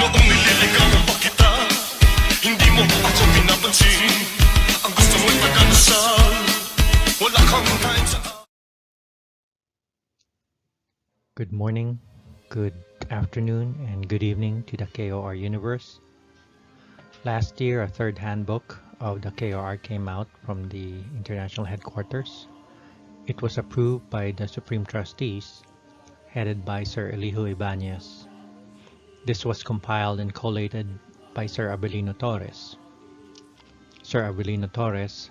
Noong nililigawan pa kita, hindi mo ako pinapansin. Ang gusto mo'y pagkadasal, wala kang time sa... Good morning, good afternoon, and good evening to the KOR universe. Last year, a third handbook of the KOR came out from the international headquarters. It was approved by the Supreme Trustees, headed by Sir Elihu Ibanez. This was compiled and collated by Sir Abelino Torres. Sir Abelino Torres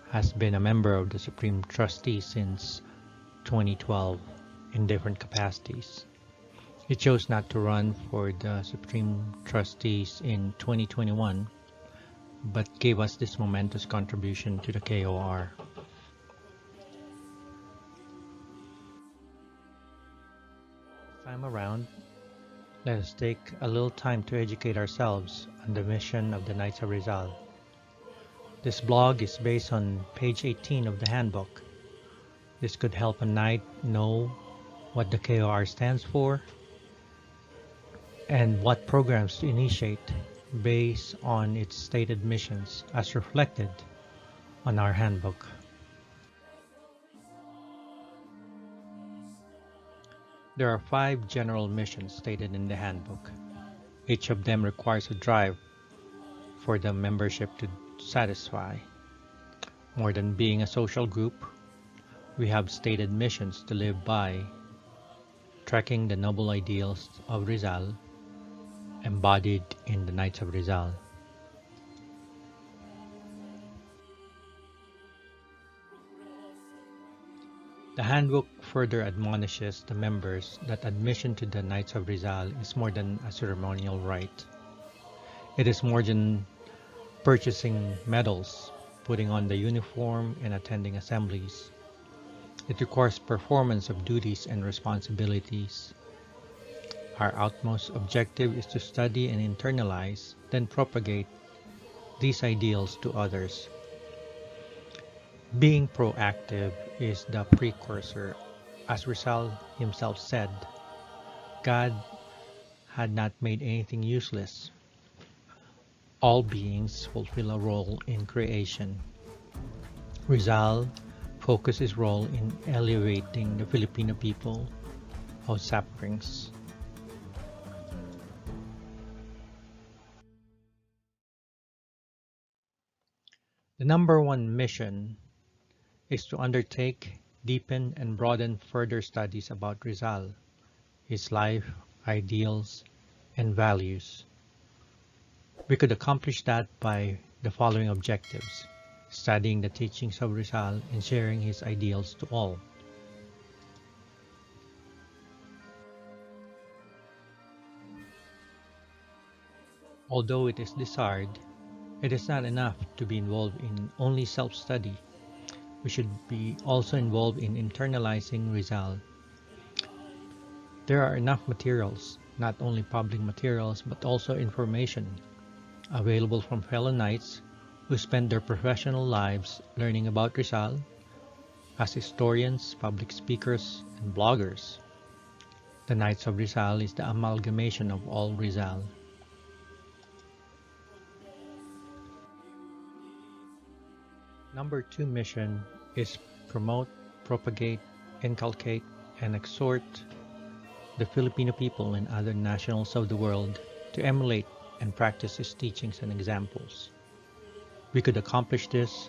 has been a member of the Supreme Trustees since 2012 in different capacities. He chose not to run for the Supreme Trustees in 2021, but gave us this momentous contribution to the KOR. This time around, let us take a little time to educate ourselves on the mission of the Knights of Rizal. This blog is based on page 18 of the handbook. This could help a knight know what the KOR stands for and what programs to initiate based on its stated missions as reflected on our handbook. There are 5 general missions stated in the handbook. Each of them requires a drive for the membership to satisfy. More than being a social group, we have stated missions to live by, tracking the noble ideals of Rizal embodied in the Knights of Rizal. The handbook further admonishes the members that admission to the Knights of Rizal is more than a ceremonial rite. It is more than purchasing medals, putting on the uniform, and attending assemblies. It requires performance of duties and responsibilities. Our utmost objective is to study and internalize, then propagate these ideals to others. Being proactive is the precursor. As Rizal himself said, God had not made anything useless. All beings fulfill a role in creation. Rizal focused his role in elevating the Filipino people of sufferings. The number 1 mission is to undertake, deepen, and broaden further studies about Rizal, his life, ideals, and values. We could accomplish that by the following objectives: studying the teachings of Rizal and sharing his ideals to all. Although it is desired, it is not enough to be involved in only self-study. We should be also involved in internalizing Rizal. There are enough materials, not only public materials, but also information available from fellow knights who spend their professional lives learning about Rizal as historians, public speakers, and bloggers. The Knights of Rizal is the amalgamation of all Rizal. Number 2 mission is promote, propagate, inculcate, and exhort the Filipino people and other nationals of the world to emulate and practice his teachings and examples. We could accomplish this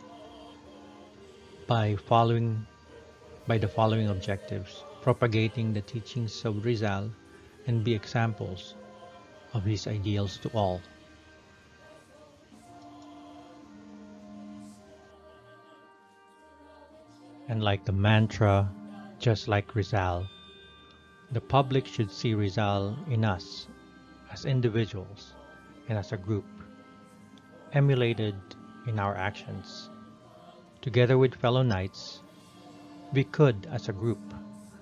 by the following objectives: propagating the teachings of Rizal and be examples of his ideals to all. And like the mantra, just like Rizal, the public should see Rizal in us as individuals and as a group, emulated in our actions. Together with fellow knights, we could, as a group,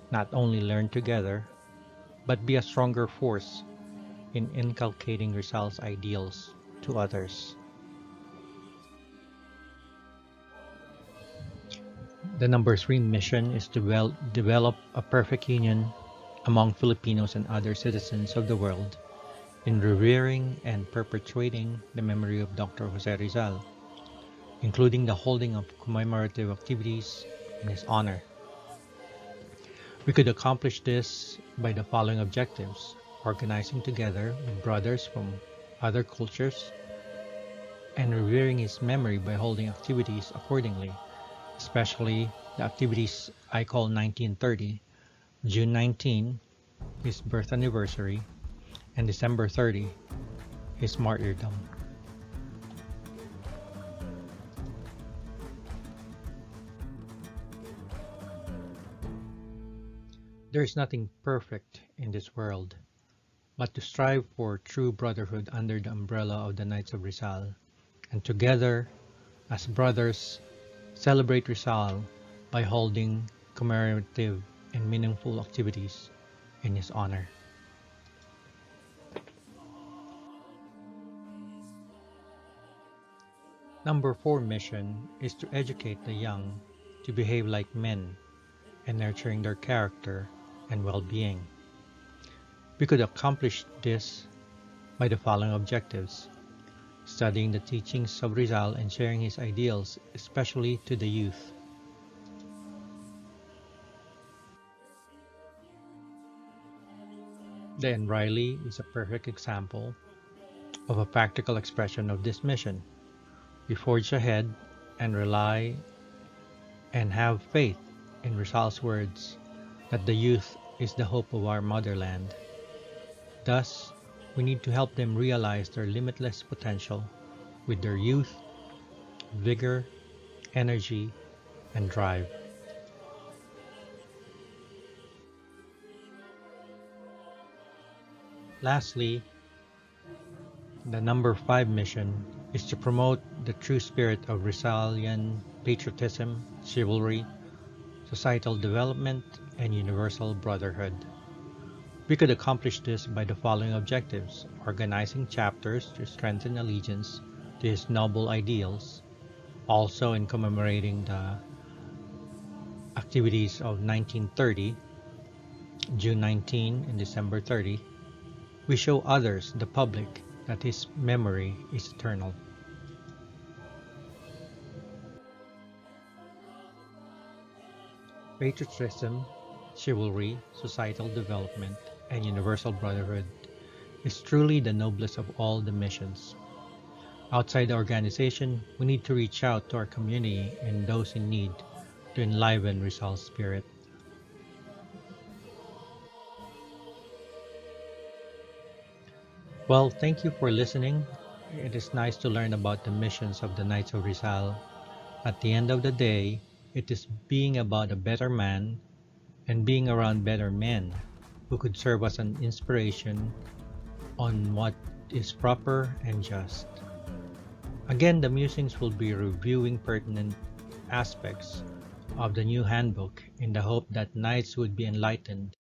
not only learn together, but be a stronger force in inculcating Rizal's ideals to others. The number 3 mission is to develop a perfect union among Filipinos and other citizens of the world in revering and perpetuating the memory of Dr. Jose Rizal, including the holding of commemorative activities in his honor. We could accomplish this by the following objectives: organizing together with brothers from other cultures and revering his memory by holding activities accordingly, especially the activities I call 1930, June 19, his birth anniversary, and December 30, his martyrdom. There is nothing perfect in this world, but to strive for true brotherhood under the umbrella of the Knights of Rizal, and together, as brothers, celebrate Rizal by holding commemorative and meaningful activities in his honor. Number 4 mission is to educate the young to behave like men and nurturing their character and well-being. We could accomplish this by the following objectives: studying the teachings of Rizal and sharing his ideals, especially to the youth. The Riley is a perfect example of a practical expression of this mission. We forge ahead and rely and have faith in Rizal's words that the youth is the hope of our motherland. Thus, we need to help them realize their limitless potential with their youth, vigor, energy, and drive. Lastly, the number 5 mission is to promote the true spirit of Rizalian patriotism, chivalry, societal development, and universal brotherhood. We could accomplish this by the following objectives: organizing chapters to strengthen allegiance to his noble ideals, also in commemorating the activities of 1930, June 19 and December 30. We show others, the public, that his memory is eternal. Patriotism, chivalry, societal development, and universal brotherhood is truly the noblest of all the missions. Outside the organization, we need to reach out to our community and those in need to enliven Rizal's spirit. Well, thank you for listening. It is nice to learn about the missions of the Knights of Rizal. At the end of the day, it is being about a better man and being around better men who could serve as an inspiration on what is proper and just. Again, the musings will be reviewing pertinent aspects of the new handbook in the hope that knights would be enlightened